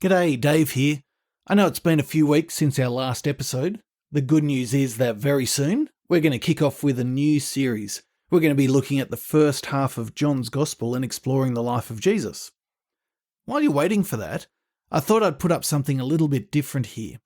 G'day, Dave here. I know it's been a few weeks since our last episode. The good news is that very soon we're going to kick off with a new series. We're going to be looking at the first half of John's Gospel and exploring the life of Jesus. While you're waiting for that, I thought I'd put up something a little bit different here.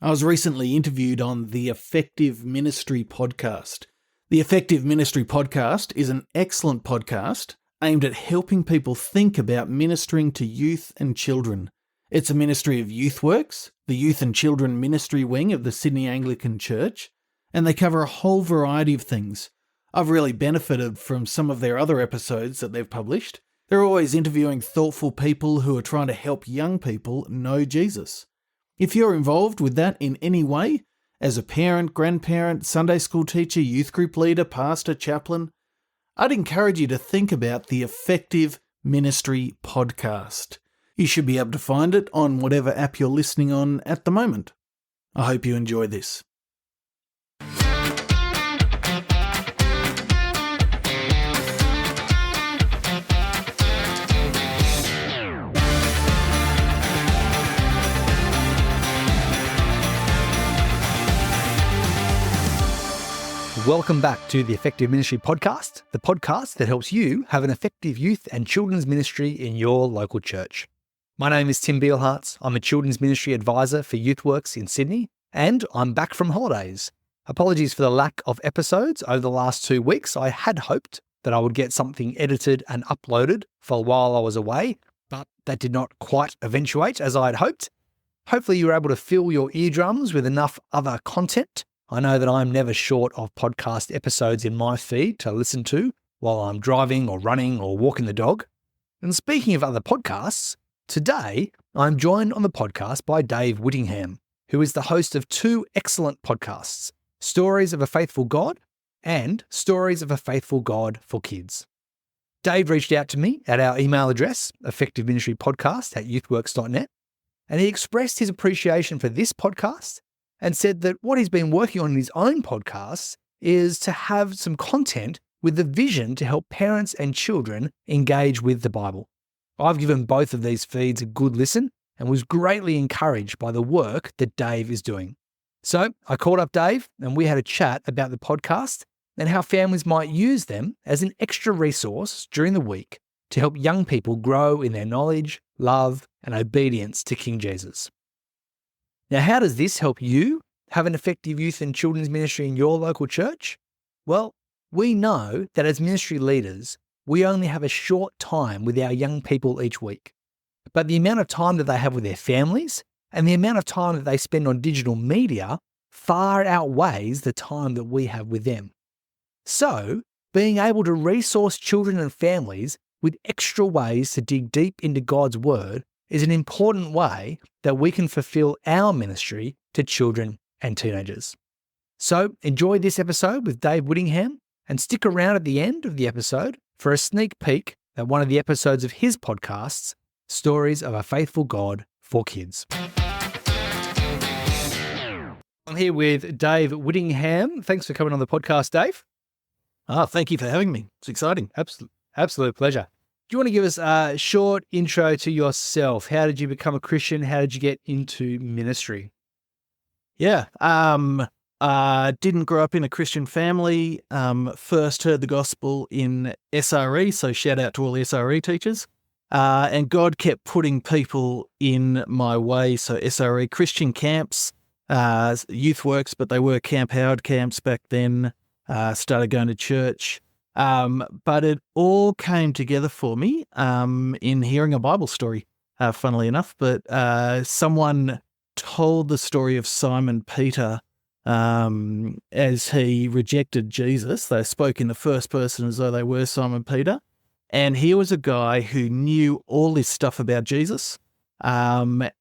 I was recently interviewed on the Effective Ministry podcast. The Effective Ministry podcast is an excellent podcast aimed at helping people think about ministering to youth and children. It's a ministry of YouthWorks, the youth and children ministry wing of the Sydney Anglican Church, and they cover a whole variety of things. I've really benefited from some of their other episodes that they've published. They're always interviewing thoughtful people who are trying to help young people know Jesus. If you're involved with that in any way, as a parent, grandparent, Sunday school teacher, youth group leader, pastor, chaplain, I'd encourage you to think about the Effective Ministry podcast. You should be able to find it on whatever app you're listening on at the moment. I hope you enjoy this. Welcome back to the Effective Ministry Podcast, the podcast that helps you have an effective youth and children's ministry in your local church. My name is Tim Beilhartz. I'm a children's ministry advisor for YouthWorks in Sydney, and I'm back from holidays. Apologies for the lack of episodes over the last 2 weeks. I had hoped that I would get something edited and uploaded for while I was away, but that did not quite eventuate as I had hoped. Hopefully you were able to fill your eardrums with enough other content. I know that I'm never short of podcast episodes in my feed to listen to while I'm driving or running or walking the dog. And speaking of other podcasts, today I'm joined on the podcast by Dave Whittingham, who is the host of 2 excellent podcasts, Stories of a Faithful God and Stories of a Faithful God for Kids. Dave reached out to me at our email address, effectiveministrypodcast@youthworks.net, and he expressed his appreciation for this podcast and said that what he's been working on in his own podcasts is to have some content with the vision to help parents and children engage with the Bible. I've given both of these feeds a good listen and was greatly encouraged by the work that Dave is doing. So I called up Dave and we had a chat about the podcast and how families might use them as an extra resource during the week to help young people grow in their knowledge, love, and obedience to King Jesus. Now, how does this help you have an effective youth and children's ministry in your local church? Well, we know that as ministry leaders, we only have a short time with our young people each week. But the amount of time that they have with their families and the amount of time that they spend on digital media far outweighs the time that we have with them. So, being able to resource children and families with extra ways to dig deep into God's Word is an important way that we can fulfill our ministry to children and teenagers. So enjoy this episode with Dave Whittingham and stick around at the end of the episode for a sneak peek at one of the episodes of his podcasts, Stories of a Faithful God for Kids. I'm here with Dave Whittingham. Thanks for coming on the podcast, Dave. Thank you for having me. It's exciting. Absolute pleasure. Do you want to give us a short intro to yourself? How did you become a Christian? How did you get into ministry? Yeah, didn't grow up in a Christian family. First heard the gospel in SRE, so shout out to all the SRE teachers. And God kept putting people in my way. So SRE Christian camps, YouthWorks, but they were Camp Howard camps back then. Started going to church. But it all came together for me in hearing a Bible story, funnily enough. But someone told the story of Simon Peter as he rejected Jesus. They spoke in the first person as though they were Simon Peter. And he was a guy who knew all this stuff about Jesus and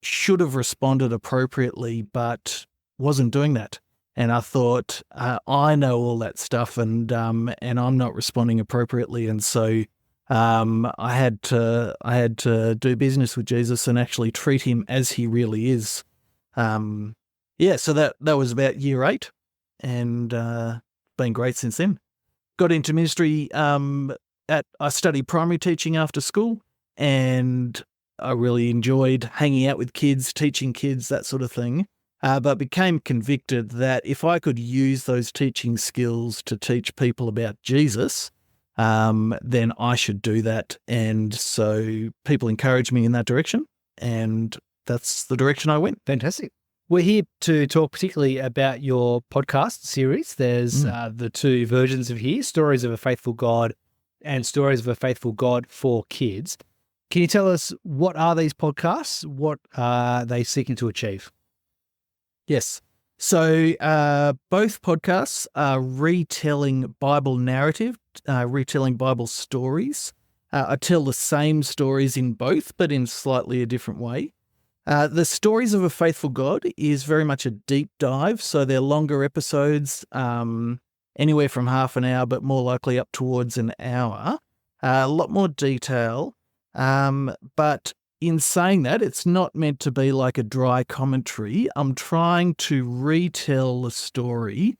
should have responded appropriately, but wasn't doing that. And I thought, I know all that stuff, and I'm not responding appropriately, and so I had to do business with Jesus and actually treat him as he really is. So that was about year 8, and been great since then. Got into ministry. I studied primary teaching after school, and I really enjoyed hanging out with kids, teaching kids, that sort of thing. But became convicted that if I could use those teaching skills to teach people about Jesus, then I should do that. And so people encouraged me in that direction, and that's the direction I went. Fantastic. We're here to talk particularly about your podcast series. There's the two versions of here, Stories of a Faithful God and Stories of a Faithful God for Kids. Can you tell us, what are these podcasts? What are they seeking to achieve? Yes. So both podcasts are retelling Bible narrative, retelling Bible stories. I tell the same stories in both, but in slightly a different way. The Stories of a Faithful God is very much a deep dive, so they're longer episodes, anywhere from half an hour, but more likely up towards an hour. A lot more detail, but in saying that, it's not meant to be like a dry commentary. I'm trying to retell the story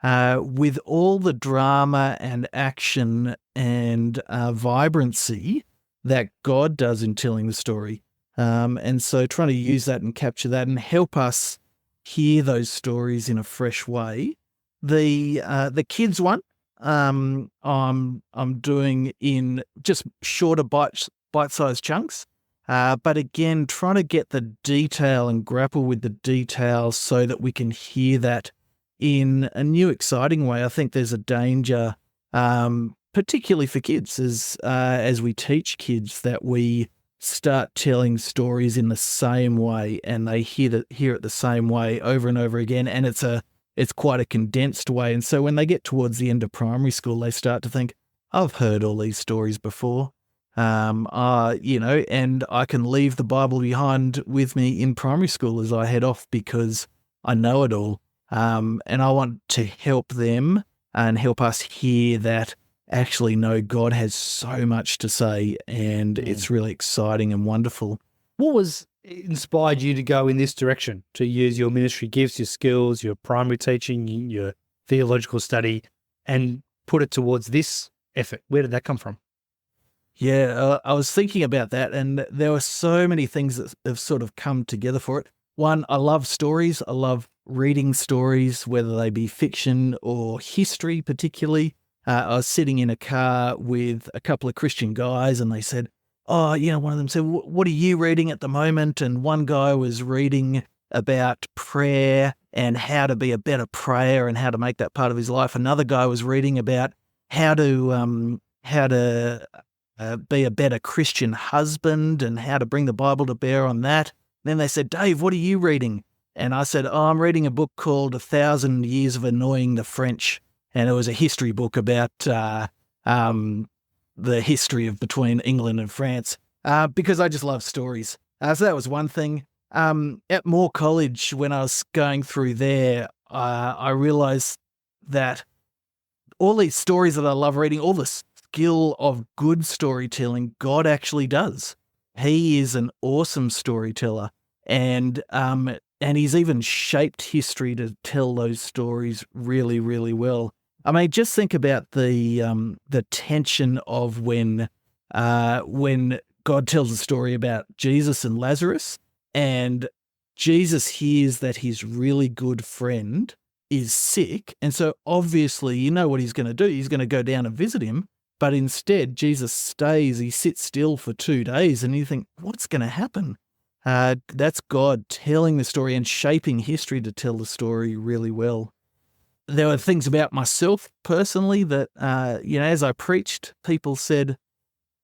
with all the drama and action and vibrancy that God does in telling the story. And so trying to use that and capture that and help us hear those stories in a fresh way. The kids one, I'm doing in just shorter bite-sized chunks. But again, trying to get the detail and grapple with the details so that we can hear that in a new, exciting way. I think there's a danger, particularly for kids, as we teach kids, that we start telling stories in the same way and they hear it the same way over and over again, and it's quite a condensed way. And so when they get towards the end of primary school, they start to think, I've heard all these stories before. And I can leave the Bible behind with me in primary school as I head off because I know it all. And I want to help them and help us hear that actually, no, God has so much to say, and it's really exciting and wonderful. What was inspired you to go in this direction, to use your ministry gifts, your skills, your primary teaching, your theological study, and put it towards this effort? Where did that come from? Yeah, I was thinking about that, and there were so many things that have sort of come together for it. One, I love stories. I love reading stories, whether they be fiction or history particularly. I was sitting in a car with a couple of Christian guys, and they said, one of them said, what are you reading at the moment? And one guy was reading about prayer and how to be a better prayer and how to make that part of his life. Another guy was reading about how to be a better Christian husband and how to bring the Bible to bear on that. Then they said, Dave, what are you reading? And I said, I'm reading a book called 1,000 Years of Annoying the French. And it was a history book about the history of between England and France, because I just love stories. So that was one thing. At Moore College, when I was going through there, I realized that all these stories that I love reading, all the skill of good storytelling, God actually does. He is an awesome storyteller, and he's even shaped history to tell those stories really, really well. I mean, just think about the tension of when God tells a story about Jesus and Lazarus, and Jesus hears that his really good friend is sick, and so obviously you know what he's going to do. He's going to go down and visit him, but instead Jesus stays. He sits still for 2 days, and you think, what's going to happen? That's God telling the story and shaping history to tell the story really well. There were things about myself personally that, as I preached, people said,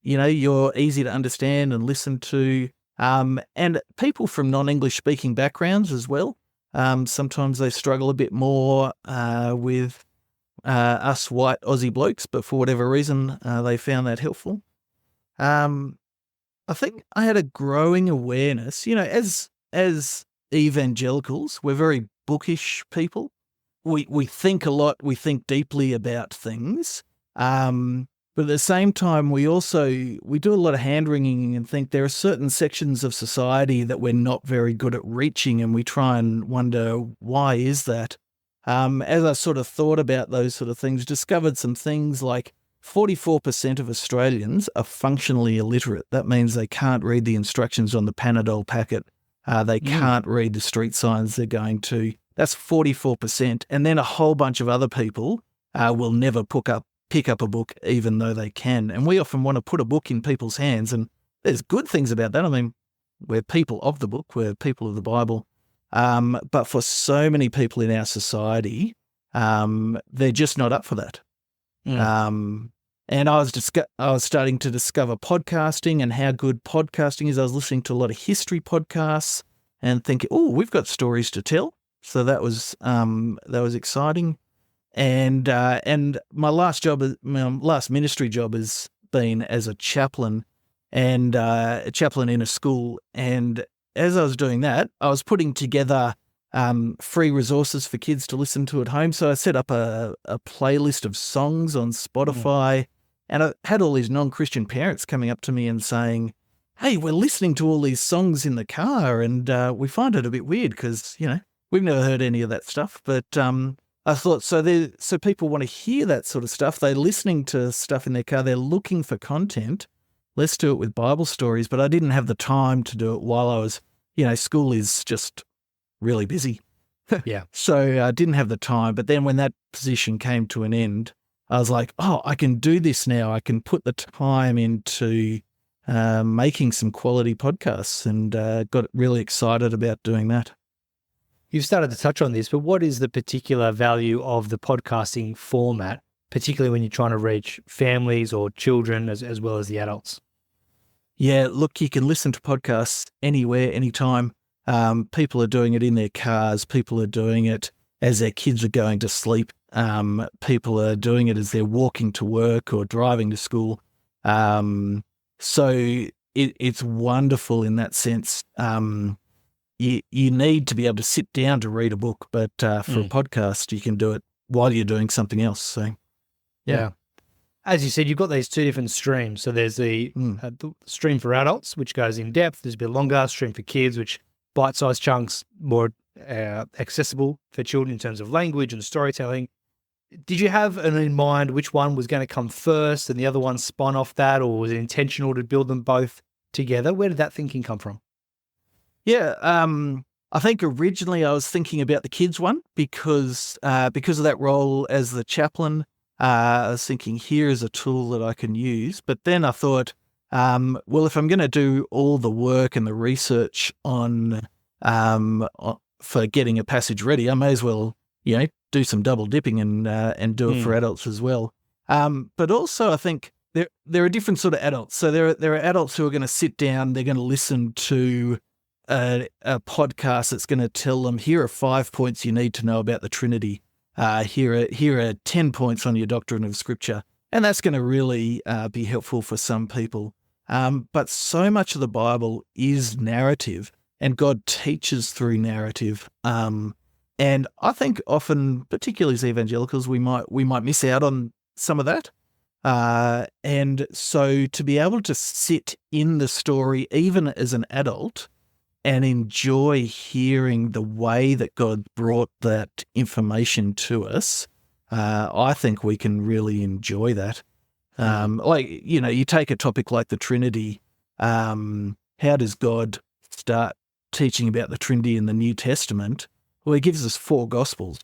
you're easy to understand and listen to. And people from non-English speaking backgrounds as well. Sometimes they struggle a bit more with us white Aussie blokes, but for whatever reason, they found that helpful. I think I had a growing awareness, as evangelicals, we're very bookish people. We think a lot, we think deeply about things, but at the same time, we do a lot of hand-wringing and think there are certain sections of society that we're not very good at reaching, and we try and wonder, why is that? As I sort of thought about those sort of things, discovered some things like 44% of Australians are functionally illiterate. That means they can't read the instructions on the Panadol packet. They can't read the street signs they're going to. That's 44%. And then a whole bunch of other people will never pick up a book even though they can. And we often want to put a book in people's hands, and there's good things about that. I mean, we're people of the book, we're people of the Bible. But for so many people in our society, they're just not up for that. And I was starting to discover podcasting and how good podcasting is. I was listening to a lot of history podcasts and thinking, oh, we've got stories to tell. So that was exciting. And my last ministry job has been as a chaplain and a chaplain in a school. And as I was doing that, I was putting together free resources for kids to listen to at home. So I set up a playlist of songs on Spotify, and I had all these non-Christian parents coming up to me and saying, hey, we're listening to all these songs in the car, and we find it a bit weird because, we've never heard any of that stuff. But I thought, so people want to hear that sort of stuff. They're listening to stuff in their car. They're looking for content. Let's do it with Bible stories. But I didn't have the time to do it while I was, school is just really busy. Yeah. So I didn't have the time. But then when that position came to an end, I was like, oh, I can do this now. I can put the time into making some quality podcasts, and got really excited about doing that. You've started to touch on this, but what is the particular value of the podcasting format, particularly when you're trying to reach families or children as well as the adults? Yeah, look, you can listen to podcasts anywhere, anytime. People are doing it in their cars. People are doing it as their kids are going to sleep. People are doing it as they're walking to work or driving to school. So it's wonderful in that sense. You need to be able to sit down to read a book, but for a podcast, you can do it while you're doing something else. So, yeah. As you said, you've got these two different streams. So there's the stream for adults, which goes in depth. There's a bit longer stream for kids, which bite-sized chunks, more accessible for children in terms of language and storytelling. Did you have in mind which one was going to come first and the other one spun off that, or was it intentional to build them both together? Where did that thinking come from? Yeah, I think originally I was thinking about the kids one because of that role as the chaplain. I was thinking, here is a tool that I can use. But then I thought, well, if I'm going to do all the work and the research on for getting a passage ready, I may as well, do some double dipping and do it for adults as well. But also, I think there are different sort of adults. So there are adults who are going to sit down, they're going to listen to a podcast that's going to tell them, here are 5 points you need to know about the Trinity. Here are 10 points on your doctrine of Scripture. And that's going to really be helpful for some people. But so much of the Bible is narrative, and God teaches through narrative. And I think often, particularly as evangelicals, we might miss out on some of that. And so to be able to sit in the story, even as an adult, and enjoy hearing the way that God brought that information to us, I think we can really enjoy that. You take a topic like the Trinity. How does God start teaching about the Trinity in the New Testament? Well, he gives us 4 Gospels,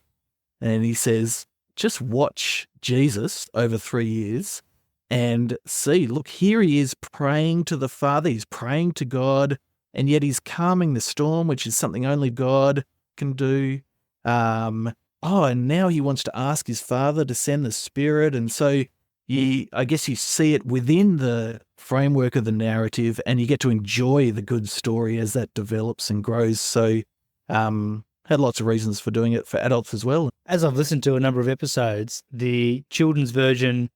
and he says, just watch Jesus over 3 years and see, look, here he is praying to the Father, he's praying to God, and yet he's calming the storm, which is something only God can do. And now he wants to ask his Father to send the Spirit. And so I guess you see it within the framework of the narrative, and you get to enjoy the good story as that develops and grows. So had lots of reasons for doing it for adults as well. As I've listened to a number of episodes, the children's version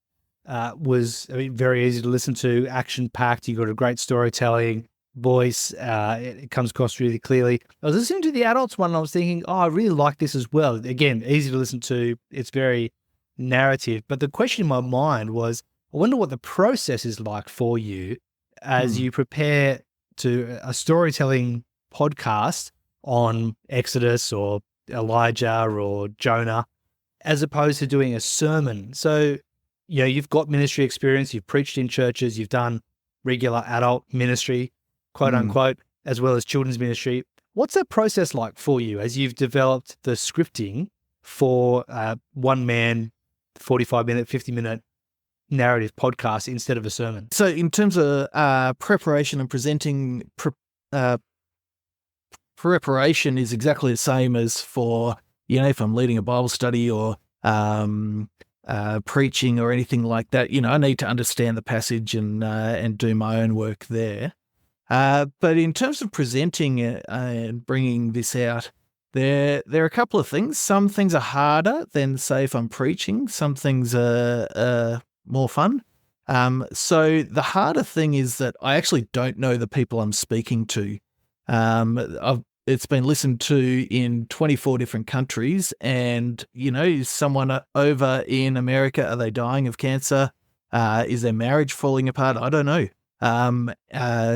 was very easy to listen to, action-packed. You got a great storytelling voice. It comes across really clearly. I was listening to the adults one and I was thinking, I really like this as well. Again, easy to listen to. It's very narrative. But the question in my mind was, I wonder what the process is like for you as you prepare to a storytelling podcast on Exodus or Elijah or Jonah, as opposed to doing a sermon. So you've got ministry experience, you've preached in churches, you've done regular adult ministry, quote unquote, as well as children's ministry. What's that process like for you as you've developed the scripting for one man, 45-minute, 50-minute narrative podcast instead of a sermon? So in terms of preparation and presenting, preparation is exactly the same as for, if I'm leading a Bible study or preaching or anything like that. I need to understand the passage and do my own work there. But in terms of presenting and bringing this out, there are a couple of things. Some things are harder than, say, if I'm preaching. Some things are more fun. So the harder thing is that I actually don't know the people I'm speaking to. It's been listened to in 24 different countries, and, is someone over in America, are they dying of cancer? Is their marriage falling apart? I don't know.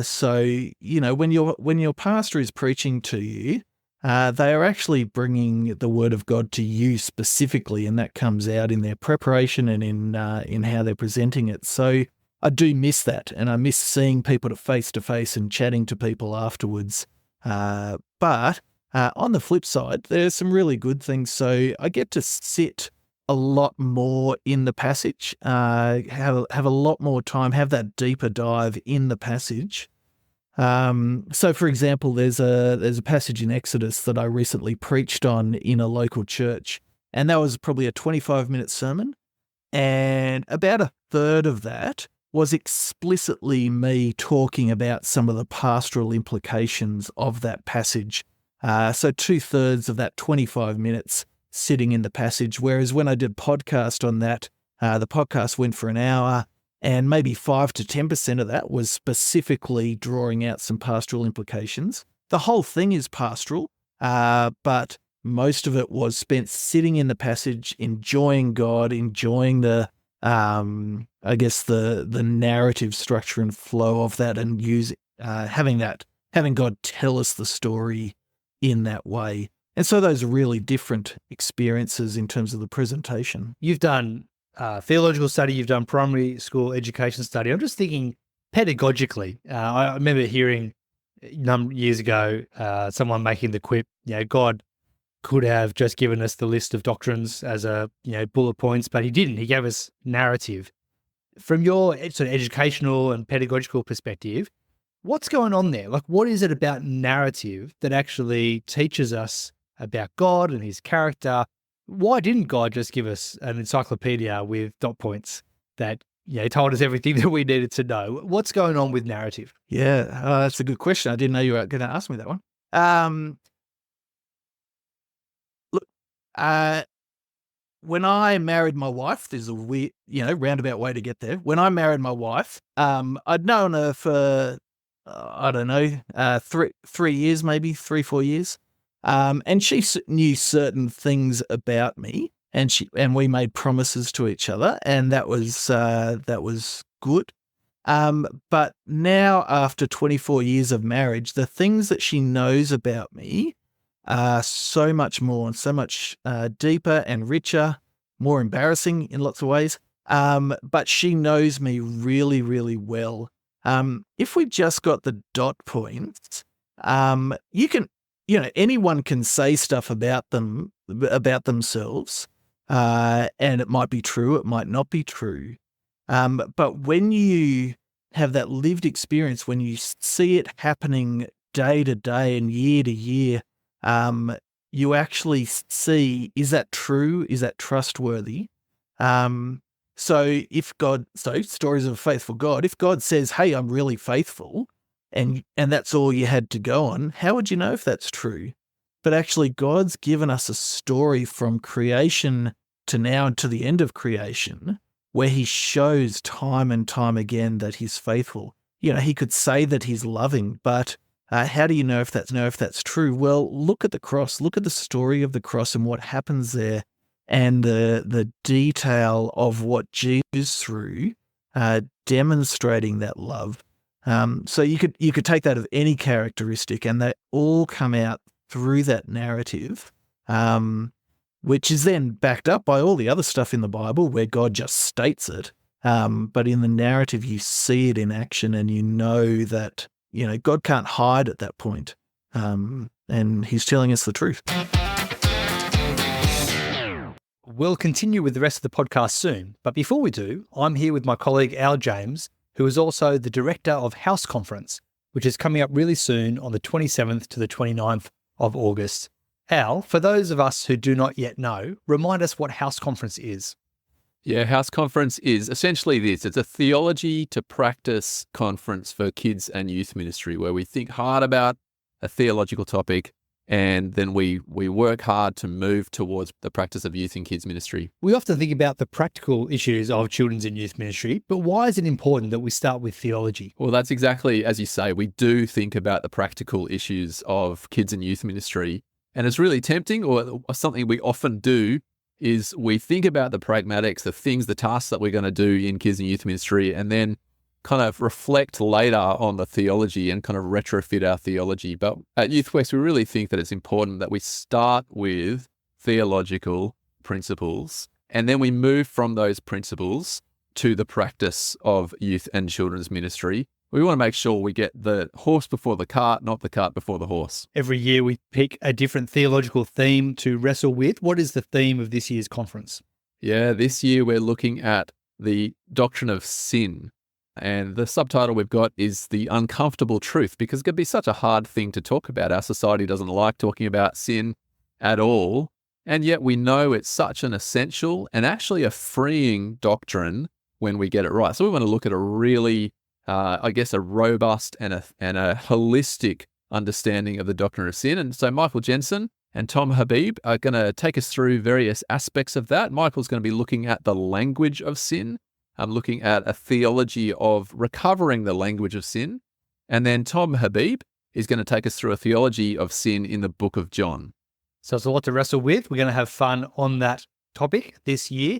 So, when your pastor is preaching to you, they are actually bringing the word of God to you specifically, and that comes out in their preparation and in how they're presenting it. So I do miss that, and I miss seeing people face to face and chatting to people afterwards. But on the flip side, there's some really good things. So I get to sit a lot more in the passage, have a lot more time, have that deeper dive in the passage. So for example, there's a passage in Exodus that I recently preached on in a local church, and that was probably a 25-minute sermon, and about a third of that was explicitly me talking about some of the pastoral implications of that passage. So 2/3 of that 25 minutes sitting in the passage, whereas when I did podcast on that, the podcast went for an hour, and maybe 5 to 10% of that was specifically drawing out some pastoral implications. The whole thing is pastoral, but most of it was spent sitting in the passage, enjoying God, enjoying the narrative structure and flow of that, and having God tell us the story in that way. And so those are really different experiences in terms of the presentation. You've done theological study, you've done primary school education study. I'm just thinking pedagogically. I remember hearing years ago someone making the quip, God could have just given us the list of doctrines as bullet points, but he didn't. He gave us narrative. From your sort of educational and pedagogical perspective, what's going on there? Like, what is it about narrative that actually teaches us about God and his character? Why didn't God just give us an encyclopedia with dot points that told us everything that we needed to know? What's going on with narrative? Yeah, that's a good question. I didn't know you were going to ask me that one. When I married my wife, there's a weird, roundabout way to get there. When I married my wife, I'd known her for, 3 years, maybe 3-4 years. And she knew certain things about me, and we made promises to each other, and that was good. But now, after 24 years of marriage, the things that she knows about me are so much more and so much deeper and richer, more embarrassing in lots of ways. But she knows me really, really well. If we just got the dot points, anyone can say stuff about themselves, and it might be true, it might not be true. But when you have that lived experience, when you see it happening day to day and year to year, you actually see, is that true? Is that trustworthy? So stories of a faithful God, if God says, hey, I'm really faithful, and that's all you had to go on, how would you know if that's true? But actually, God's given us a story from creation to now and to the end of creation where he shows time and time again that he's faithful. He could say that he's loving, but how do you know if that's true? Well, look at the cross, look at the story of the cross and what happens there, and the detail of what Jesus through, demonstrating that love. So you could take that of any characteristic, and they all come out through that narrative. which is then backed up by all the other stuff in the Bible where God just states it. But in the narrative, you see it in action and you know that, God can't hide at that point. And he's telling us the truth. We'll continue with the rest of the podcast soon. But before we do, I'm here with my colleague Al James, who is also the director of House Conference, which is coming up really soon on the 27th to the 29th of August. Al, for those of us who do not yet know, remind us what House Conference is. Yeah, House Conference is essentially this. It's a theology to practice conference for kids and youth ministry where we think hard about a theological topic and then we work hard to move towards the practice of youth and kids ministry. We often think about the practical issues of children's and youth ministry, but why is it important that we start with theology? Well, that's exactly as you say. We do think about the practical issues of kids and youth ministry. And it's really tempting, or something we often do, is we think about the pragmatics, the things, the tasks that we're going to do in kids and youth ministry, and then kind of reflect later on the theology and kind of retrofit our theology. But at YouthWest, we really think that it's important that we start with theological principles, and then we move from those principles to the practice of youth and children's ministry. We want to make sure we get the horse before the cart, not the cart before the horse. Every year we pick a different theological theme to wrestle with. What is the theme of this year's conference? Yeah, this year we're looking at the doctrine of sin. And the subtitle we've got is The Uncomfortable Truth, because it can be such a hard thing to talk about. Our society doesn't like talking about sin at all. And yet we know it's such an essential and actually a freeing doctrine when we get it right. So we want to look at a really a robust and a holistic understanding of the doctrine of sin. And so Michael Jensen and Tom Habib are going to take us through various aspects of that. Michael's going to be looking at the language of sin. I'm looking at a theology of recovering the language of sin. And then Tom Habib is going to take us through a theology of sin in the book of John. So it's a lot to wrestle with. We're going to have fun on that topic this year.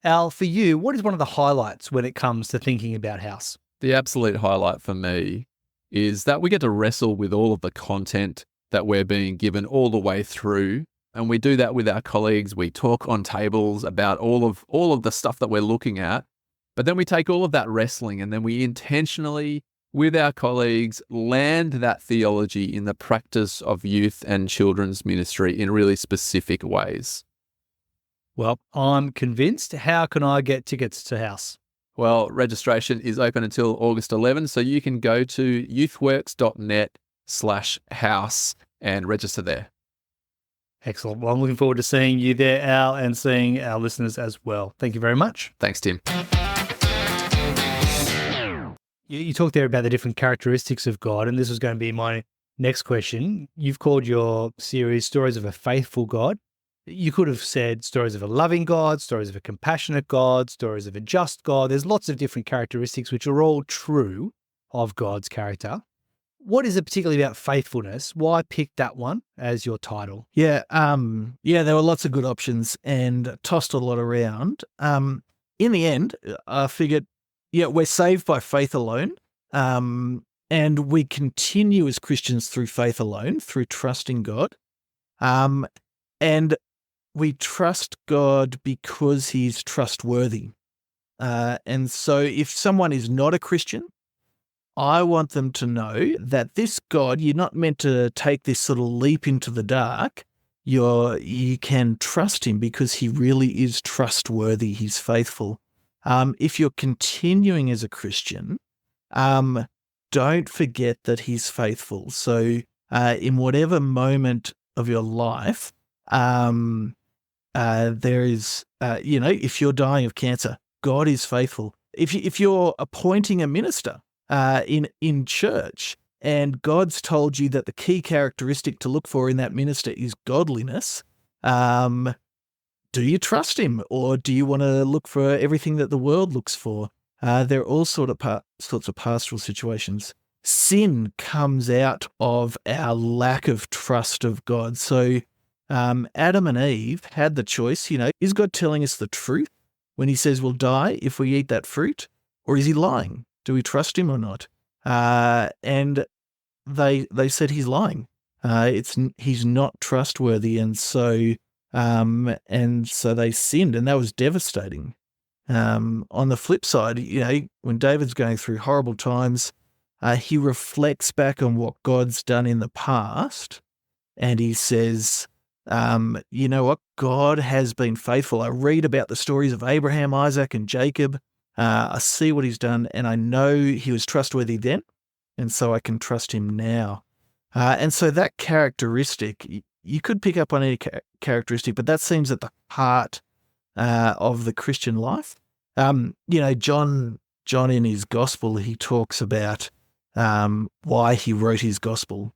Al, for you, what is one of the highlights when it comes to thinking about House? The absolute highlight for me is that we get to wrestle with all of the content that we're being given all the way through. And we do that with our colleagues. We talk on tables about all of the stuff that we're looking at. But then we take all of that wrestling and then we intentionally, with our colleagues, land that theology in the practice of youth and children's ministry in really specific ways. Well, I'm convinced. How can I get tickets to House? Well, registration is open until August 11, so you can go to youthworks.net/house and register there. Excellent. Well, I'm looking forward to seeing you there, Al, and seeing our listeners as well. Thank you very much. Thanks, Tim. You talked there about the different characteristics of God, and this was going to be my next question. You've called your series Stories of a Faithful God. You could have said stories of a loving God, stories of a compassionate God, stories of a just God. There's lots of different characteristics which are all true of God's character. What is it particularly about faithfulness? Why pick that one as your title? Yeah, there were lots of good options and tossed a lot around. In the end, I figured, we're saved by faith alone, and we continue as Christians through faith alone, through trusting God. And we trust God because he's trustworthy. And so if someone is not a Christian, I want them to know that this God, you're not meant to take this sort of leap into the dark. You can trust him because he really is trustworthy. He's faithful. If you're continuing as a Christian, don't forget that he's faithful. So in whatever moment of your life, there is, if you're dying of cancer, God is faithful. If you're appointing a minister in church and God's told you that the key characteristic to look for in that minister is godliness, do you trust him, or do you want to look for everything that the world looks for? There are all sorts of pastoral situations. Sin comes out of our lack of trust of God. So Adam and Eve had the choice, is God telling us the truth when he says we'll die if we eat that fruit, or is he lying? Do we trust him or not? And they said he's lying. He's not trustworthy, and so And so they sinned, and that was devastating. On the flip side, when David's going through horrible times, he reflects back on what God's done in the past, and he says, you know what? God has been faithful. I read about the stories of Abraham, Isaac, and Jacob. I see what he's done, and I know he was trustworthy then, and so I can trust him now. And so that characteristic, you could pick up on any characteristic, but that seems at the heart of the Christian life. John in his gospel, he talks about why he wrote his gospel.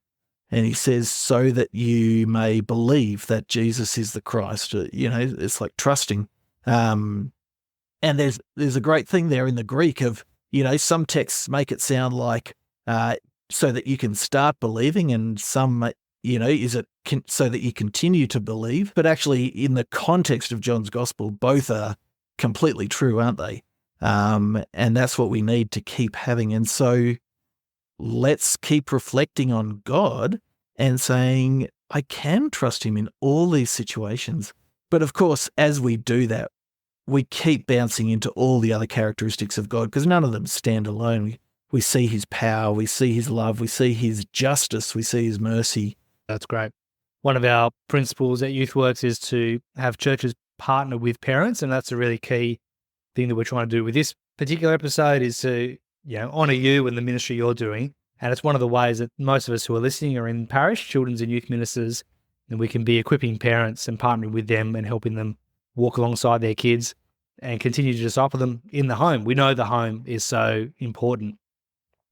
And he says, so that you may believe that Jesus is the Christ. It's like trusting. And there's a great thing there in the Greek of, some texts make it sound like so that you can start believing, and some, so that you continue to believe. But actually, in the context of John's gospel, both are completely true, aren't they? And that's what we need to keep having. And so let's keep reflecting on God and saying, I can trust him in all these situations. But of course, as we do that, we keep bouncing into all the other characteristics of God, because none of them stand alone. We see his power, we see his love, we see his justice, we see his mercy. That's great. One of our principles at YouthWorks is to have churches partner with parents, and that's a really key thing that we're trying to do with this particular episode, is to honour you and the ministry you're doing. And it's one of the ways that most of us who are listening are in parish, children's and youth ministers, and we can be equipping parents and partnering with them and helping them walk alongside their kids and continue to disciple them in the home. We know the home is so important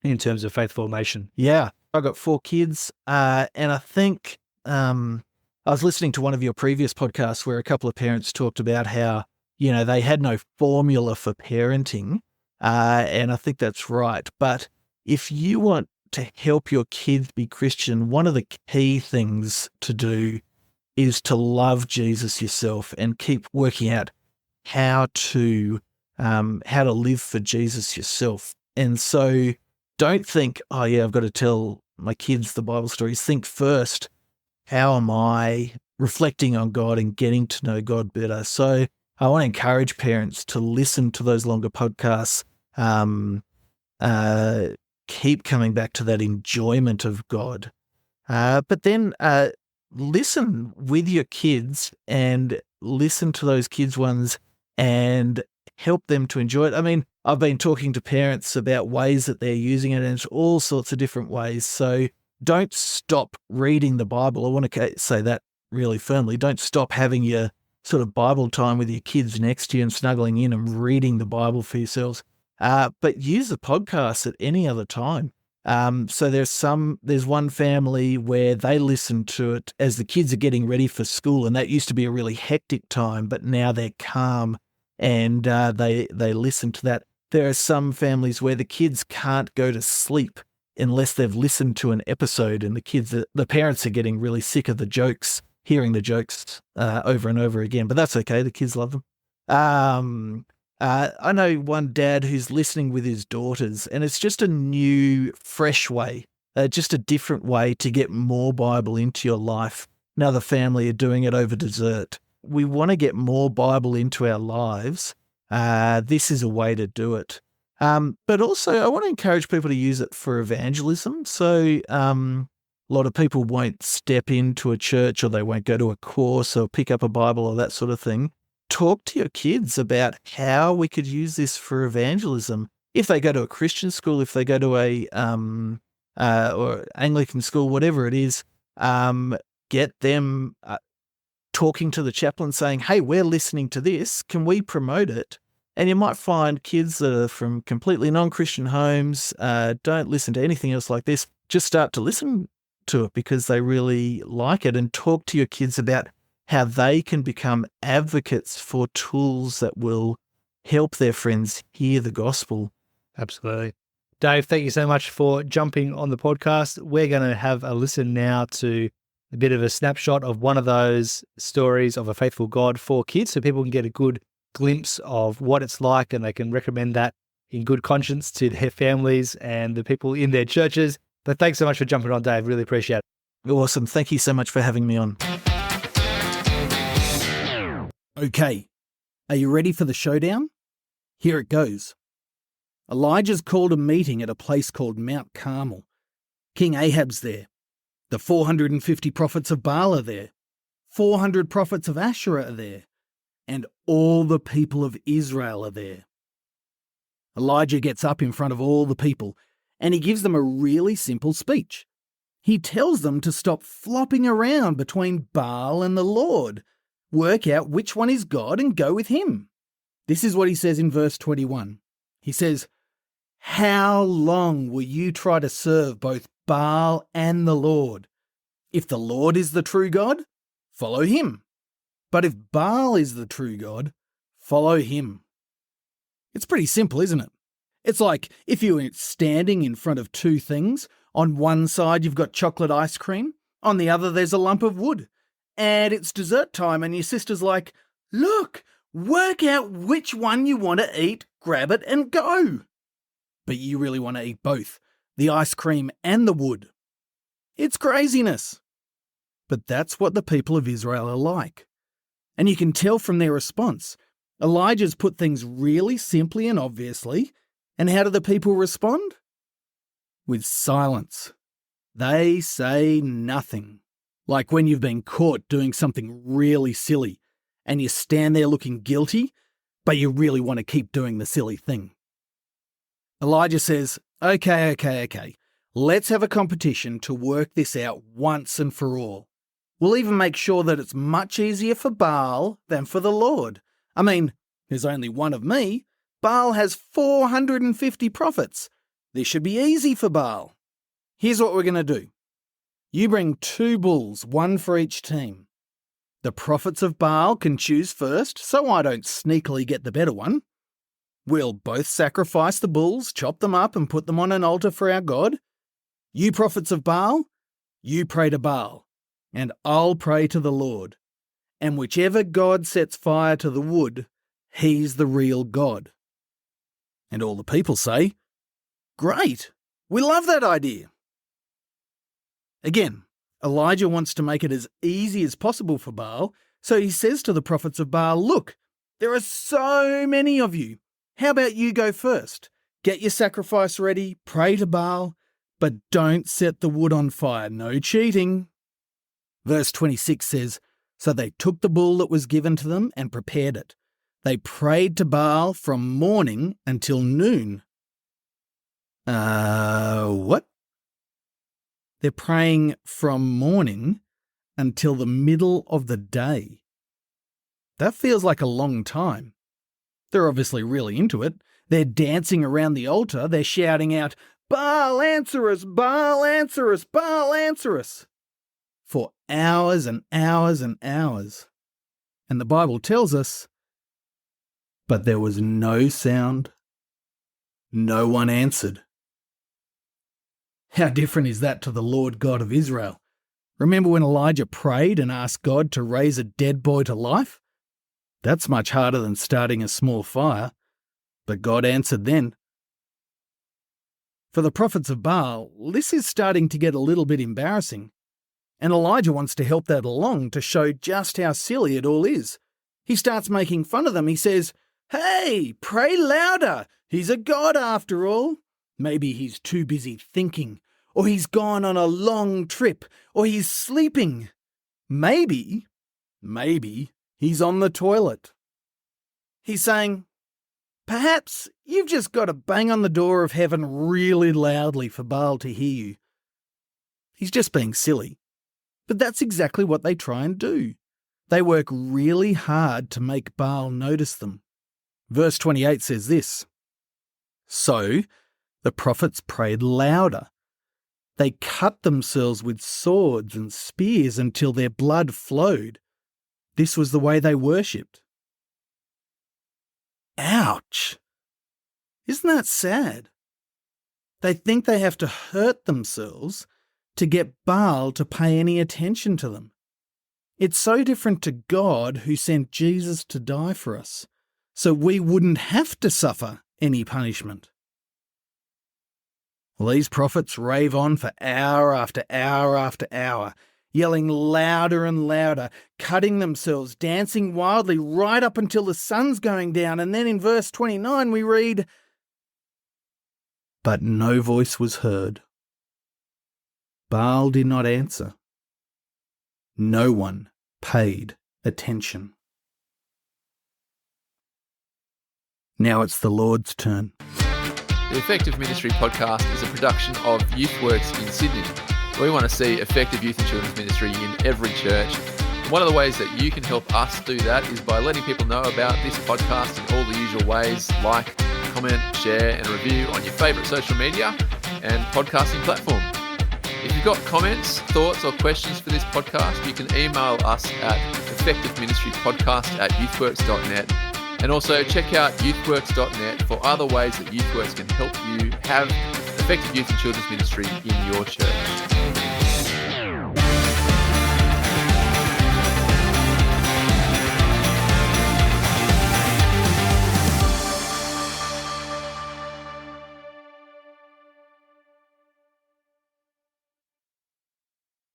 in terms of faith formation. Yeah, I've got 4 kids, and I think I was listening to one of your previous podcasts where a couple of parents talked about how, they had no formula for parenting, and I think that's right. But if you want to help your kids be Christian, one of the key things to do is to love Jesus yourself and keep working out how to live for Jesus yourself. And so don't think, oh yeah, I've got to tell my kids the Bible stories. Think first, how am I reflecting on God and getting to know God better? So I want to encourage parents to listen to those longer podcasts, keep coming back to that enjoyment of God. But then listen with your kids and listen to those kids' ones and help them to enjoy it. I mean, I've been talking to parents about ways that they're using it, and it's all sorts of different ways. So don't stop reading the Bible. I want to say that really firmly. Don't stop having your sort of Bible time with your kids next to you and snuggling in and reading the Bible for yourselves. But use the podcast at any other time. So there's one family where they listen to it as the kids are getting ready for school, and that used to be a really hectic time, but now they're calm and they listen to that. There are some families where the kids can't go to sleep unless they've listened to an episode, and the parents are getting really sick of the jokes, hearing the jokes over and over again. But that's okay. The kids love them. I know one dad who's listening with his daughters, and it's just a new, fresh way, just a different way to get more Bible into your life. Now the family are doing it over dessert. We want to get more Bible into our lives. This is a way to do it. But also, I want to encourage people to use it for evangelism. So a lot of people won't step into a church, or they won't go to a course or pick up a Bible or that sort of thing. Talk to your kids about how we could use this for evangelism. If they go to a Christian school, if they go to a or Anglican school, whatever it is, get them talking to the chaplain saying, hey, we're listening to this. Can we promote it? And you might find kids that are from completely non-Christian homes, don't listen to anything else like this, just start to listen to it because they really like it, and talk to your kids about how they can become advocates for tools that will help their friends hear the gospel. Absolutely. Dave, thank you so much for jumping on the podcast. We're going to have a listen now to a bit of a snapshot of one of those stories of a faithful God for kids, so people can get a good glimpse of what it's like, and they can recommend that in good conscience to their families and the people in their churches. But thanks so much for jumping on, Dave. Really appreciate it. Awesome. Thank you so much for having me on. Okay, are you ready for the showdown? Here it goes. Elijah's called a meeting at a place called Mount Carmel. King Ahab's there. The 450 prophets of Baal are there. 400 prophets of Asherah are there. And all the people of Israel are there. Elijah gets up in front of all the people and he gives them a really simple speech. He tells them to stop flopping around between Baal and the Lord. Work out which one is God and go with him. This is what he says in verse 21. He says, "How long will you try to serve both Baal and the Lord? If the Lord is the true God, follow him. But if Baal is the true God, follow him." It's pretty simple, isn't it? It's like if you were standing in front of two things. On one side you've got chocolate ice cream, on the other there's a lump of wood. And it's dessert time and your sister's like, "Look, work out which one you want to eat, grab it and go." But you really want to eat both, the ice cream and the wood. It's craziness. But that's what the people of Israel are like. And you can tell from their response. Elijah's put things really simply and obviously. And how do the people respond? With silence. They say nothing. Like when you've been caught doing something really silly and you stand there looking guilty, but you really want to keep doing the silly thing. Elijah says, Okay. Let's have a competition to work this out once and for all. We'll even make sure that it's much easier for Baal than for the Lord. I mean, there's only one of me. Baal has 450 prophets. This should be easy for Baal. Here's what we're going to do. You bring 2 bulls, one for each team. The prophets of Baal can choose first, so I don't sneakily get the better one. We'll both sacrifice the bulls, chop them up and put them on an altar for our God. You prophets of Baal, you pray to Baal, and I'll pray to the Lord. And whichever God sets fire to the wood, he's the real God. And all the people say, Great, we love that idea. Again, Elijah wants to make it as easy as possible for Baal, so he says to the prophets of Baal, "Look, there are so many of you. How about you go first? Get your sacrifice ready, pray to Baal, but don't set the wood on fire. No cheating." Verse 26 says, "So they took the bull that was given to them and prepared it. They prayed to Baal from morning until noon." What? They're praying from morning until the middle of the day. That feels like a long time. They're obviously really into it. They're dancing around the altar. They're shouting out, "Baal, answer us! Baal, answer us! Baal, answer us!" for hours and hours and hours. And the Bible tells us, but there was no sound. No one answered. How different is that to the Lord God of Israel? Remember when Elijah prayed and asked God to raise a dead boy to life? That's much harder than starting a small fire, but God answered then. For the prophets of Baal, this is starting to get a little bit embarrassing, and Elijah wants to help that along to show just how silly it all is. He starts making fun of them. He says, "Hey, pray louder. He's a god after all. Maybe he's too busy thinking, or he's gone on a long trip, or he's sleeping. Maybe he's on the toilet." He's saying, perhaps you've just got to bang on the door of heaven really loudly for Baal to hear you. He's just being silly. But that's exactly what they try and do. They work really hard to make Baal notice them. Verse 28 says this, "So the prophets prayed louder. They cut themselves with swords and spears until their blood flowed. This was the way they worshipped." Ouch! Isn't that sad? They think they have to hurt themselves to get Baal to pay any attention to them. It's so different to God who sent Jesus to die for us, so we wouldn't have to suffer any punishment. Well, these prophets rave on for hour after hour after hour, yelling louder and louder, cutting themselves, dancing wildly right up until the sun's going down. And then in verse 29 we read, "But no voice was heard. Baal did not answer. No one paid attention." Now it's the Lord's turn. The Effective Ministry podcast is a production of YouthWorks in Sydney. We want to see effective youth and children's ministry in every church. One of the ways that you can help us do that is by letting people know about this podcast in all the usual ways, like, comment, share and review on your favourite social media and podcasting platform. If you've got comments, thoughts or questions for this podcast, you can email us at effectiveministrypodcast@youthworks.net. And also check out youthworks.net for other ways that YouthWorks can help you have effective youth and children's ministry in your church.